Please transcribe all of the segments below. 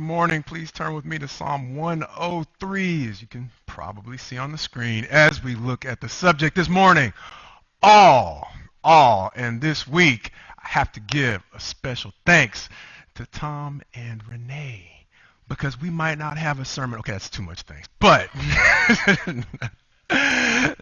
morning. Please turn with me to Psalm 103, as you can probably see on the screen, as we look at the subject this morning. All. And this week, I have to give a special thanks to Tom and Renee, because we might not have a sermon. Okay, that's too much thanks. But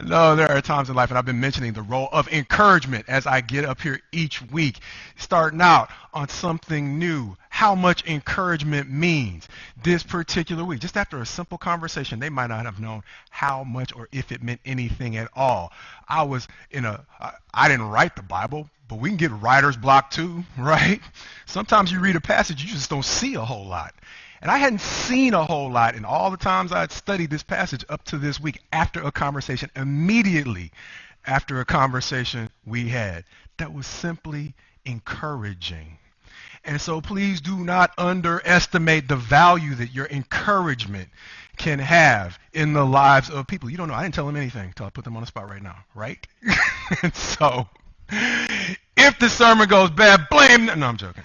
no, there are times in life, and I've been mentioning the role of encouragement as I get up here each week, starting out on something new, how much encouragement means this particular week. Just after a simple conversation, they might not have known how much or if it meant anything at all. I didn't write the Bible, but we can get writer's block too, right? Sometimes you read a passage, you just don't see a whole lot. And I hadn't seen a whole lot in all the times I had studied this passage up to this week after a conversation, immediately after a conversation we had that was simply encouraging. And so please do not underestimate the value that your encouragement can have in the lives of people. You don't know. I didn't tell them anything until I put them on the spot right now, right? And so if the sermon goes bad, blame them. No, I'm joking.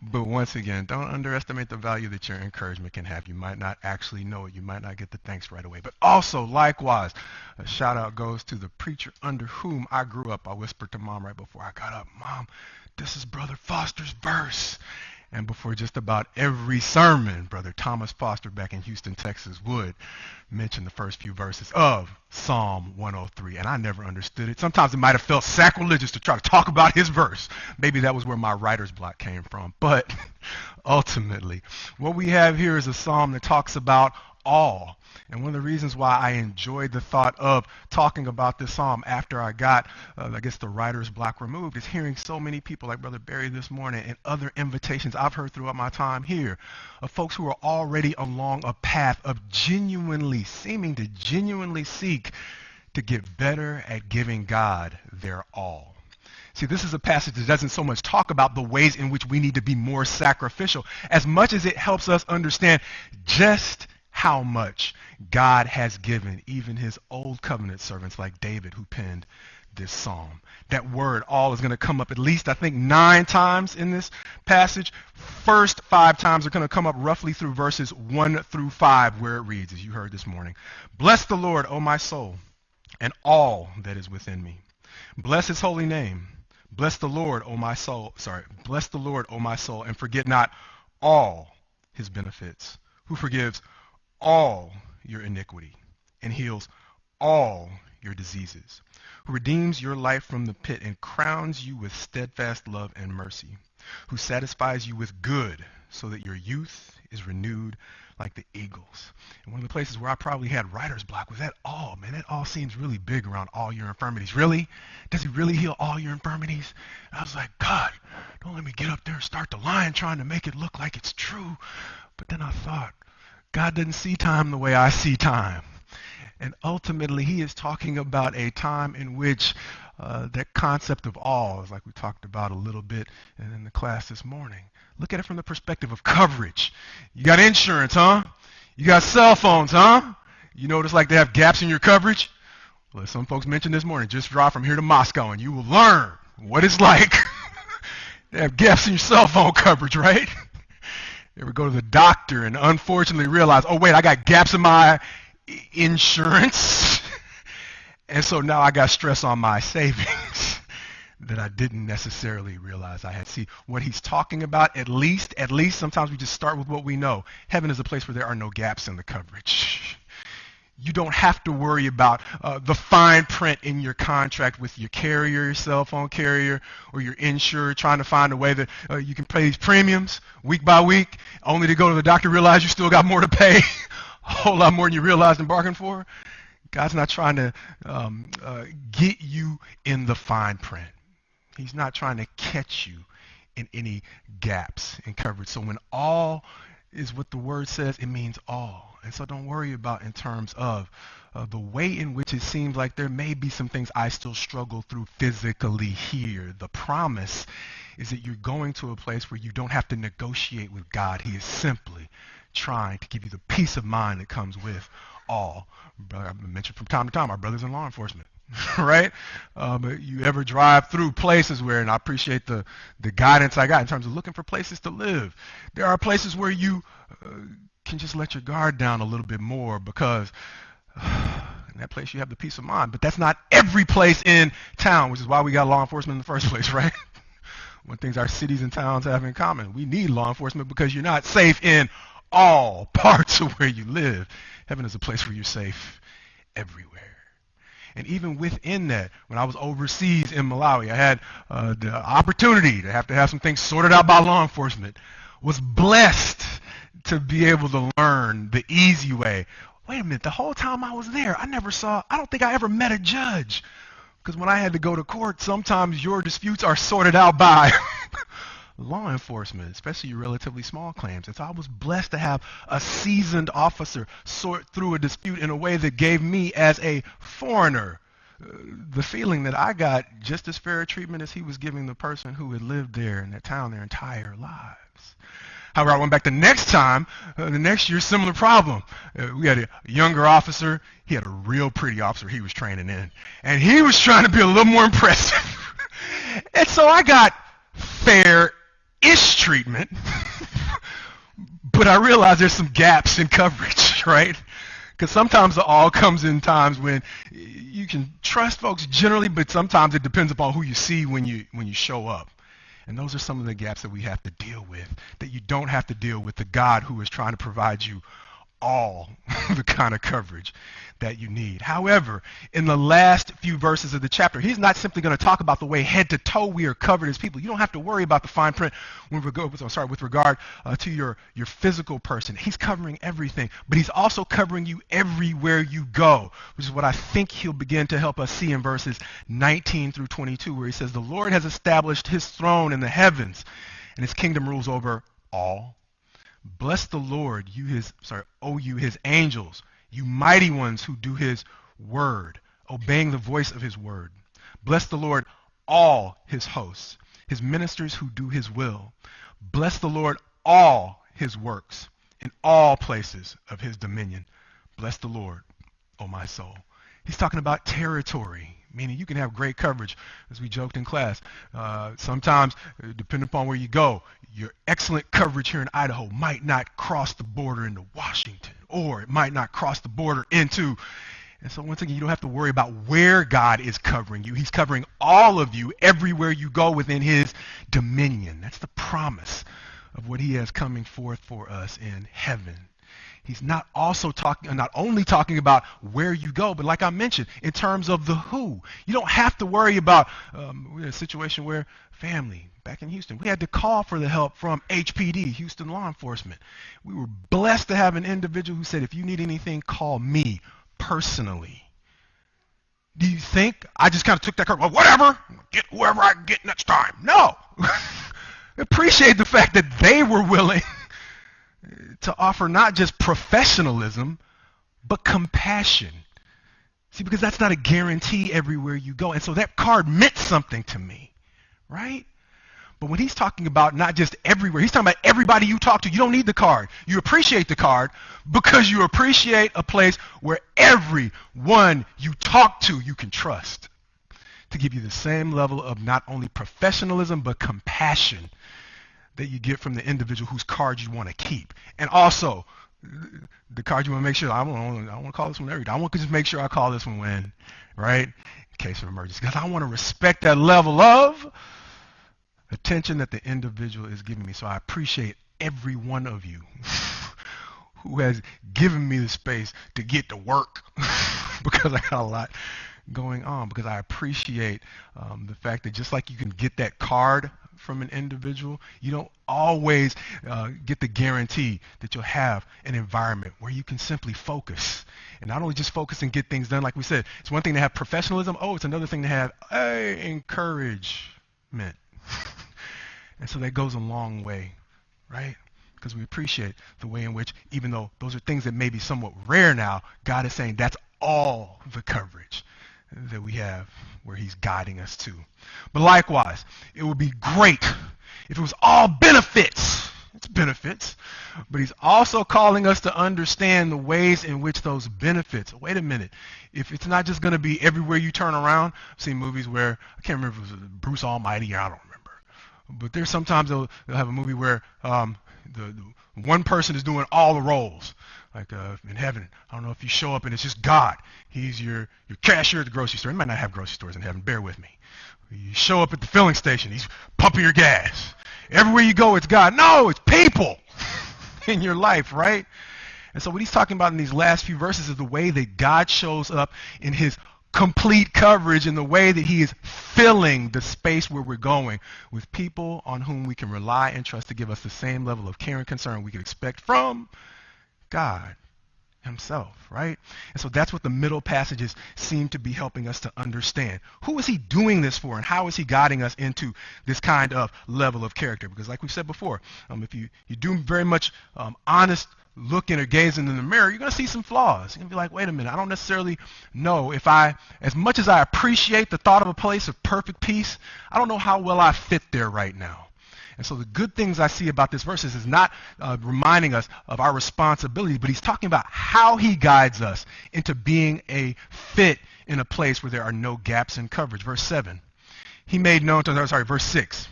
But once again, don't underestimate the value that your encouragement can have. You might not actually know it. You might not get the thanks right away. But also, likewise, a shout out goes to the preacher under whom I grew up. I whispered to Mom right before I got up, "Mom, this is Brother Foster's verse." And before just about every sermon, Brother Thomas Foster back in Houston, Texas would mention the first few verses of Psalm 103. And I never understood it. Sometimes it might have felt sacrilegious to try to talk about his verse. Maybe that was where my writer's block came from. But ultimately, what we have here is a psalm that talks about all. And one of the reasons why I enjoyed the thought of talking about this psalm after I got, the writer's block removed, is hearing so many people like Brother Barry this morning and other invitations I've heard throughout my time here of folks who are already along a path of seeming to genuinely seek to get better at giving God their all. See, this is a passage that doesn't so much talk about the ways in which we need to be more sacrificial as much as it helps us understand just how much God has given even his old covenant servants like David, who penned this psalm. That word all is going to come up at least, I think, 9 times in this passage. First 5 times are going to come up roughly through verses 1 through 5, where it reads, as you heard this morning, "Bless the Lord, O my soul, and all that is within me. Bless his holy name. Bless the Lord, O my soul. Bless the Lord, O my soul, and forget not all his benefits, who forgives all your iniquity and heals all your diseases, who redeems your life from the pit and crowns you with steadfast love and mercy, who satisfies you with good so that your youth is renewed like the eagles." And one of the places where I probably had writer's block was that all. Man, that all seems really big around all your infirmities. Really? Does he really heal all your infirmities? And I was like, God, don't let me get up there and start the line trying to make it look like it's true. But then I thought, God doesn't see time the way I see time. And ultimately, he is talking about a time in which that concept of all, is like we talked about a little bit in the class this morning. Look at it from the perspective of coverage. You got insurance, huh? You got cell phones, huh? You notice like they have gaps in your coverage? Well, as some folks mentioned this morning, just drive from here to Moscow and you will learn what it's like. They have gaps in your cell phone coverage, right? You ever go to the doctor and unfortunately realize, oh wait, I got gaps in my insurance, and so now I got stress on my savings that I didn't necessarily realize I had. See, what he's talking about, at least sometimes we just start with what we know. Heaven is a place where there are no gaps in the coverage. You don't have to worry about the fine print in your contract with your carrier, your cell phone carrier, or your insurer, trying to find a way that you can pay these premiums week by week, only to go to the doctor, realize you still got more to pay, a whole lot more than you realized and bargained for. God's not trying to get you in the fine print. He's not trying to catch you in any gaps in coverage. So when all is what the word says, it means all. And so don't worry about in terms of the way in which it seems like there may be some things I still struggle through physically here. The promise is that you're going to a place where you don't have to negotiate with God. He is simply trying to give you the peace of mind that comes with all. I mentioned from time to time our brothers in law enforcement. right? You ever drive through places where, and I appreciate the guidance I got in terms of looking for places to live. There are places where you can just let your guard down a little bit more because in that place you have the peace of mind. But that's not every place in town, which is why we got law enforcement in the first place, right? One things our cities and towns have in common. We need law enforcement because you're not safe in all parts of where you live. Heaven is a place where you're safe everywhere. And even within that, when I was overseas in Malawi, I had the opportunity to have some things sorted out by law enforcement. Was blessed to be able to learn the easy way. Wait a minute, the whole time I was there, I don't think I ever met a judge. Because when I had to go to court, sometimes your disputes are sorted out by law enforcement, especially your relatively small claims. And so I was blessed to have a seasoned officer sort through a dispute in a way that gave me, as a foreigner, the feeling that I got just as fair a treatment as he was giving the person who had lived there in that town their entire lives. However, I went back the next time, the next year, similar problem. We had a younger officer. He had a real pretty officer he was training in. And he was trying to be a little more impressive. And so I got fair-ish treatment. But I realized there's some gaps in coverage, right? Because sometimes the all comes in times when you can trust folks generally, but sometimes it depends upon who you see when you show up. And those are some of the gaps that we have to deal with, that you don't have to deal with the God who is trying to provide you all the kind of coverage that you need. However, in the last few verses of the chapter, he's not simply going to talk about the way head to toe we are covered as people. You don't have to worry about the fine print with regard to your physical person. He's covering everything, but he's also covering you everywhere you go, which is what I think he'll begin to help us see in verses 19 through 22, where he says, "The Lord has established his throne in the heavens, and his kingdom rules over all. Bless the Lord, you his angels, you mighty ones who do his word, obeying the voice of his word. Bless the Lord, all his hosts, his ministers who do his will. Bless the Lord, all his works, in all places of his dominion. Bless the Lord, O my soul." He's talking about territory, meaning you can have great coverage, as we joked in class. Sometimes, depending upon where you go, your excellent coverage here in Idaho might not cross the border into Washington, or it might not cross the border into... And so once again, you don't have to worry about where God is covering you. He's covering all of you everywhere you go within his dominion. That's the promise of what he has coming forth for us in heaven. He's not only talking about where you go, but like I mentioned, in terms of the who. You don't have to worry about we had a situation where family back in Houston, we had to call for the help from HPD, Houston Law Enforcement. We were blessed to have an individual who said, "If you need anything, call me personally." Do you think I just kind of took that card? Well, whatever, get whoever I can get next time. No. Appreciate the fact that they were willing to offer not just professionalism, but compassion. See, because that's not a guarantee everywhere you go. And so that card meant something to me, right? But when he's talking about not just everywhere, he's talking about everybody you talk to. You don't need the card. You appreciate the card because you appreciate a place where everyone you talk to you can trust to give you the same level of not only professionalism, but compassion that you get from the individual whose card you want to keep. And also, the card you want to make sure, I want to call this one every day. I want to just make sure I call this one when, right? In case of emergency. Because I want to respect that level of attention that the individual is giving me. So I appreciate every one of you who has given me the space to get to work because I got a lot going on. Because I appreciate the fact that just like you can get that card from an individual, you don't always get the guarantee that you'll have an environment where you can simply focus. And not only just focus and get things done, like we said, it's one thing to have professionalism. Oh, it's another thing to have encouragement. And so that goes a long way, right? Because we appreciate the way in which, even though those are things that may be somewhat rare now, God is saying that's all the coverage that we have where he's guiding us to. But likewise, it would be great if it was all benefits It's benefits. But he's also calling us to understand the ways in which those benefits, wait a minute, if it's not just going to be everywhere you turn around. I've seen movies where, I can't remember if it was Bruce Almighty, I don't remember. But there's sometimes they'll have a movie where the one person is doing all the roles. Like in heaven, I don't know if you show up and it's just God. He's your cashier at the grocery store. You might not have grocery stores in heaven, bear with me. You show up at the filling station, he's pumping your gas. Everywhere you go, it's God. No, it's people in your life, right? And so what he's talking about in these last few verses is the way that God shows up in his complete coverage, in the way that he is filling the space where we're going with people on whom we can rely and trust to give us the same level of care and concern we can expect from God himself, right? And so that's what the middle passages seem to be helping us to understand. Who is he doing this for, and how is he guiding us into this kind of level of character? Because like we said before, if you do very much honest looking or gazing in the mirror, you're going to see some flaws. You're going to be like, wait a minute, I don't necessarily know if as much as I appreciate the thought of a place of perfect peace, I don't know how well I fit there right now. And so the good things I see about this verse is not reminding us of our responsibility, but he's talking about how he guides us into being a fit in a place where there are no gaps in coverage. Verse 7. Verse 6.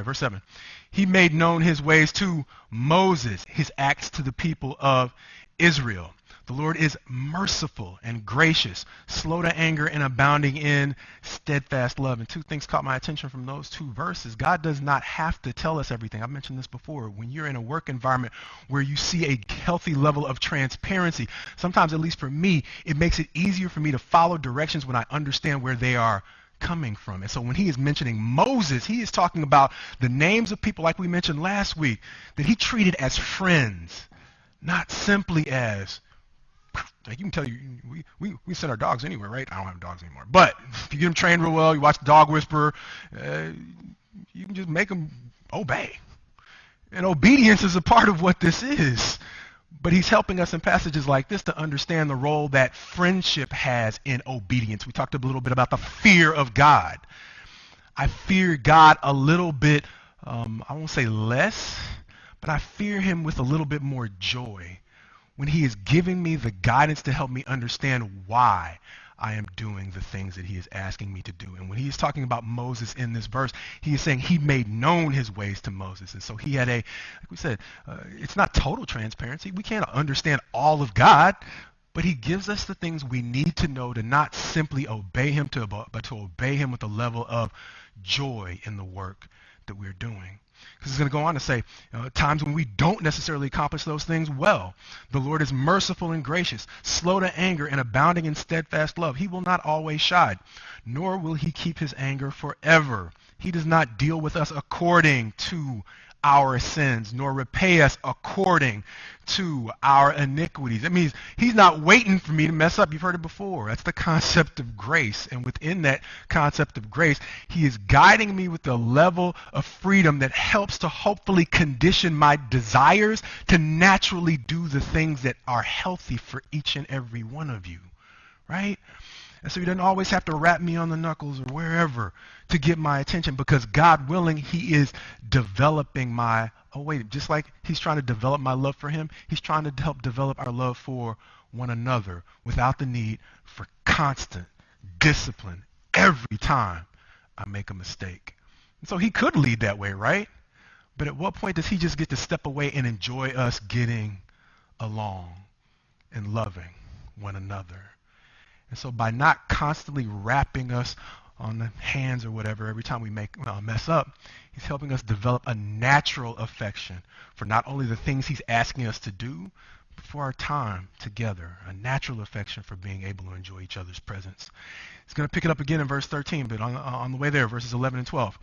Verse 7. He made known his ways to Moses, his acts to the people of Israel. The Lord is merciful and gracious, slow to anger and abounding in steadfast love. And two things caught my attention from those two verses. God does not have to tell us everything. I've mentioned this before. When you're in a work environment where you see a healthy level of transparency, sometimes, at least for me, it makes it easier for me to follow directions when I understand where they are coming from. And so when he is mentioning Moses, he is talking about the names of people, like we mentioned last week, that he treated as friends, not simply as, like, you can tell we send our dogs anywhere, right? I don't have dogs anymore. But if you get them trained real well, you watch the Dog Whisperer, you can just make them obey. And obedience is a part of what this is. But he's helping us in passages like this to understand the role that friendship has in obedience. We talked a little bit about the fear of God. I fear God a little bit, I won't say less, but I fear him with a little bit more joy when he is giving me the guidance to help me understand why I am doing the things that he is asking me to do. And when he is talking about Moses in this verse, he is saying he made known his ways to Moses. And so he had like we said, it's not total transparency. We can't understand all of God, but he gives us the things we need to know to not simply obey him, but to obey him with a level of joy in the work that we're doing. Because he's going to go on to say, times when we don't necessarily accomplish those things well. The Lord is merciful and gracious, slow to anger and abounding in steadfast love. He will not always chide, nor will he keep his anger forever. He does not deal with us according to our sins, nor repay us according to our iniquities. That means he's not waiting for me to mess up. You've heard it before. That's the concept of grace. And within that concept of grace, he is guiding me with a level of freedom that helps to hopefully condition my desires to naturally do the things that are healthy for each and every one of you, right? And so he doesn't always have to rap me on the knuckles or wherever to get my attention, because God willing, he is developing just like he's trying to develop my love for him, he's trying to help develop our love for one another without the need for constant discipline every time I make a mistake. And so he could lead that way, right? But at what point does he just get to step away and enjoy us getting along and loving one another? And so by not constantly rapping us on the hands or whatever every time we mess up, he's helping us develop a natural affection for not only the things he's asking us to do, but for our time together, a natural affection for being able to enjoy each other's presence. He's going to pick it up again in verse 13, but on the way there, verses 11 and 12.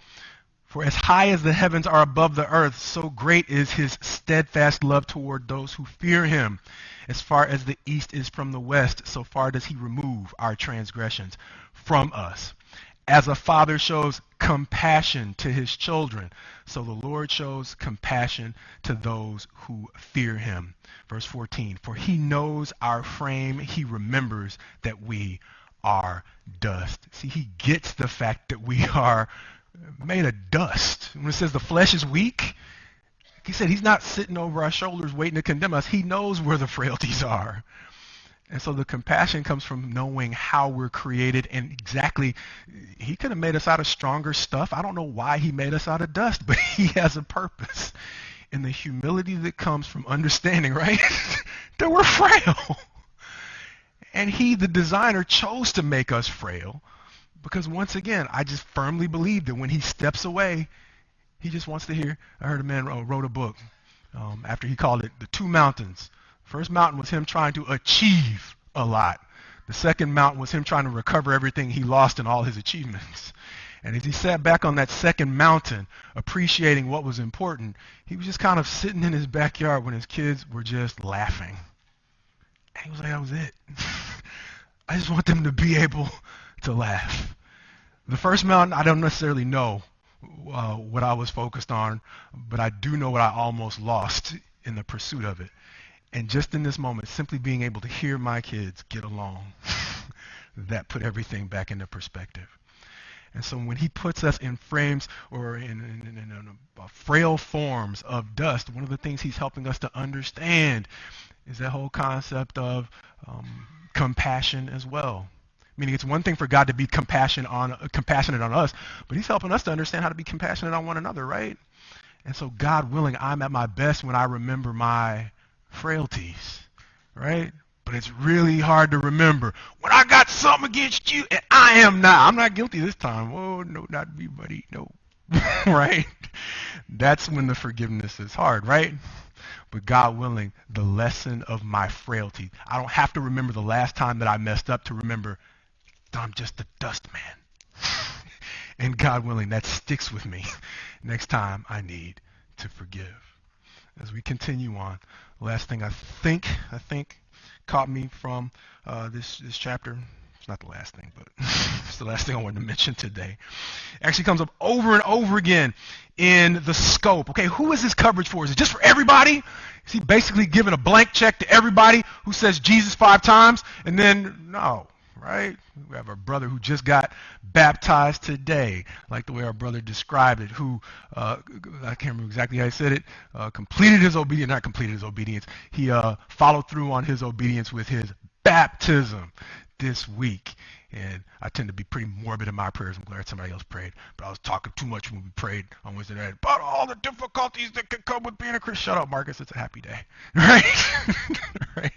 For as high as the heavens are above the earth, so great is his steadfast love toward those who fear him. As far as the east is from the west, so far does he remove our transgressions from us. As a father shows compassion to his children, so the Lord shows compassion to those who fear him. Verse 14, for he knows our frame, he remembers that we are dust. See, he gets the fact that we are made of dust. When it says the flesh is weak, He said he's not sitting over our shoulders waiting to condemn us. He knows where the frailties are. And so the compassion comes from knowing how we're created and exactly, he could have made us out of stronger stuff. I don't know why he made us out of dust, but he has a purpose. And the humility that comes from understanding, right, that we're frail. And he, the designer, chose to make us frail because once again, I just firmly believe that when he steps away, he just wants to hear. I heard a man wrote a book after he called it The Two Mountains. First mountain was him trying to achieve a lot. The second mountain was him trying to recover everything he lost in all his achievements. And as he sat back on that second mountain, appreciating what was important, he was just kind of sitting in his backyard when his kids were just laughing. And he was like, that was it. I just want them to be able to laugh. The first mountain, I don't necessarily know what I was focused on, but I do know what I almost lost in the pursuit of it. And just in this moment, simply being able to hear my kids get along, that put everything back into perspective. And so when he puts us in frames or in frail forms of dust, one of the things he's helping us to understand is that whole concept of compassion as well. Meaning it's one thing for God to be compassionate on us, but he's helping us to understand how to be compassionate on one another, right? And so God willing, I'm at my best when I remember my frailties, right? But it's really hard to remember when I got something against you and I am not. I'm not guilty this time. Oh, no, not me, buddy. No. Right? That's when the forgiveness is hard, right? But God willing, the lesson of my frailty. I don't have to remember the last time that I messed up to remember that I'm just a dust man. And God willing, that sticks with me next time I need to forgive. As we continue on, last thing I think caught me from this chapter. It's not the last thing, but it's the last thing I wanted to mention today. It actually comes up over and over again in the scope. Okay, who is this coverage for? Is it just for everybody? Is he basically giving a blank check to everybody who says Jesus 5 times? And then, no, right? We have our brother who just got baptized today, like the way our brother described it, who, I can't remember exactly how he said it, completed his obedience, not completed his obedience, he followed through on his obedience with his baptism this week. And I tend to be pretty morbid in my prayers. I'm glad somebody else prayed. But I was talking too much when we prayed on Wednesday night about all the difficulties that could come with being a Christian. Shut up, Marcus. It's a happy day. Right? Right?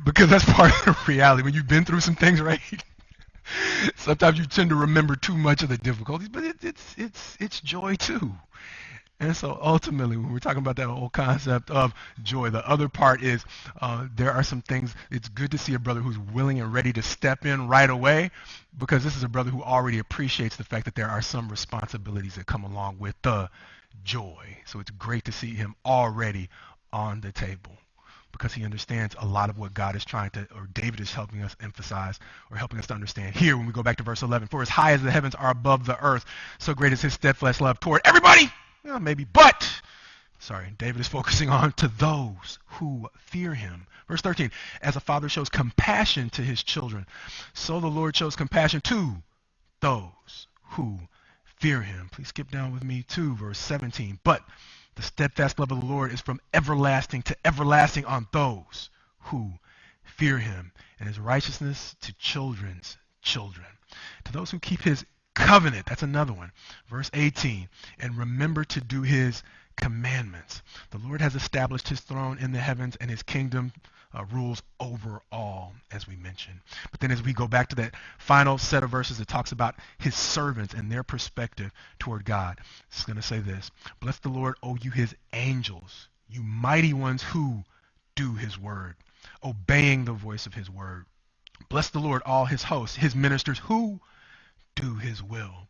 Because that's part of the reality. When you've been through some things, right? Sometimes you tend to remember too much of the difficulties, but it's joy too. And so ultimately, when we're talking about that whole concept of joy, the other part is there are some things. It's good to see a brother who's willing and ready to step in right away, because this is a brother who already appreciates the fact that there are some responsibilities that come along with the joy. So it's great to see him already on the table, because he understands a lot of what God is trying to, or David is helping us emphasize, or helping us to understand here when we go back to verse 11. For as high as the heavens are above the earth, so great is his steadfast love toward everybody. Well, maybe, but, David is focusing on to those who fear him. Verse 13, as a father shows compassion to his children, so the Lord shows compassion to those who fear him. Please skip down with me to verse 17. But the steadfast love of the Lord is from everlasting to everlasting on those who fear him, and his righteousness to children's children. To those who keep his covenant, that's another one. Verse 18, and remember to do his commandments. The Lord has established his throne in the heavens, and his kingdom rules over all, as we mentioned. But then as we go back to that final set of verses, it talks about his servants and their perspective toward God. It's going to say this: bless the Lord, O you his angels, you mighty ones who do his word, obeying the voice of his word. Bless the Lord, all his hosts, his ministers who do his will.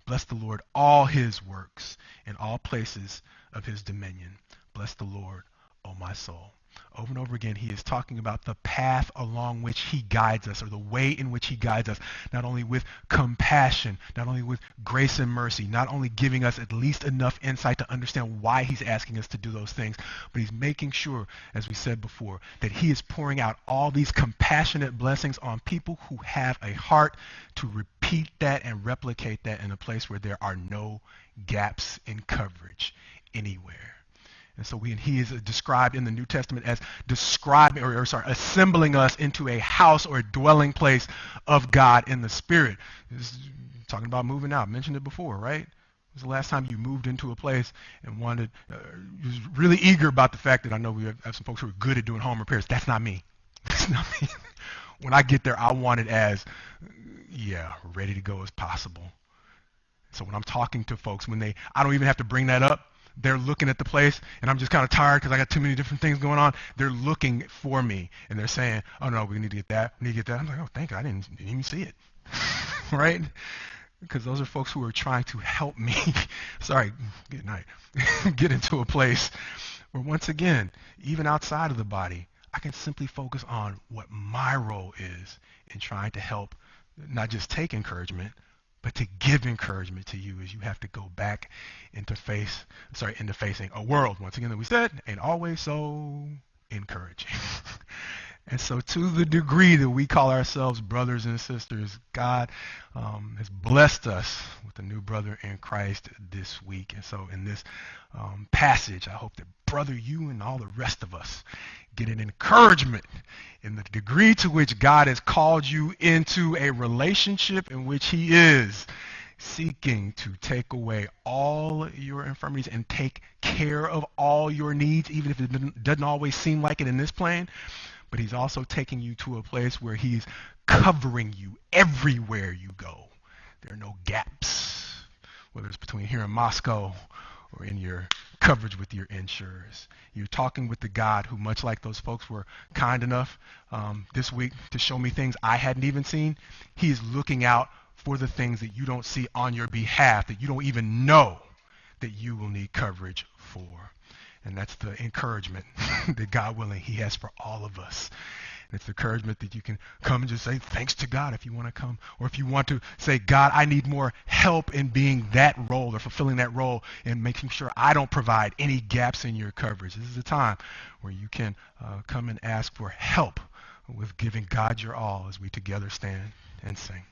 Bless the Lord, all his works in all places of his dominion. Bless the Lord, O my soul. Over and over again, he is talking about the path along which he guides us, or the way in which he guides us, not only with compassion, not only with grace and mercy, not only giving us at least enough insight to understand why he's asking us to do those things, but he's making sure, as we said before, that he is pouring out all these compassionate blessings on people who have a heart to repeat that and replicate that in a place where there are no gaps in coverage anywhere. And so he is described in the New Testament as describing, assembling us into a house or a dwelling place of God in the Spirit. This is talking about moving out. I mentioned it before, right? When was the last time you moved into a place and was really eager about the fact that I know we have some folks who are good at doing home repairs. That's not me. That's not me. When I get there, I want it as, ready to go as possible. So when I'm talking to folks, I don't even have to bring that up. They're looking at the place, and I'm just kind of tired because I got too many different things going on. They're looking for me, and they're saying, "Oh no, we need to get that. We need to get that." I'm like, "Oh, thank God, I didn't even see it." Right? Because those are folks who are trying to help me. Sorry, good night. Get into a place where, once again, even outside of the body, I can simply focus on what my role is in trying to help, not just take encouragement, but to give encouragement to you as you have to go back into facing a world, once again, that we said ain't always so encouraging. And so to the degree that we call ourselves brothers and sisters, God has blessed us with a new brother in Christ this week. And so in this passage, I hope that, brother, you and all the rest of us get an encouragement in the degree to which God has called you into a relationship in which he is seeking to take away all your infirmities and take care of all your needs, even if it doesn't always seem like it in this plane. But he's also taking you to a place where he's covering you everywhere you go. There are no gaps, whether it's between here and Moscow or in your coverage with your insurers. You're talking with the God who, much like those folks were kind enough this week to show me things I hadn't even seen. He is looking out for the things that you don't see on your behalf, that you don't even know that you will need coverage for. And that's the encouragement that, God willing, he has for all of us. And it's the encouragement that you can come and just say thanks to God if you want to come. Or if you want to say, God, I need more help in being that role or fulfilling that role and making sure I don't provide any gaps in your coverage. This is a time where you can come and ask for help with giving God your all as we together stand and sing.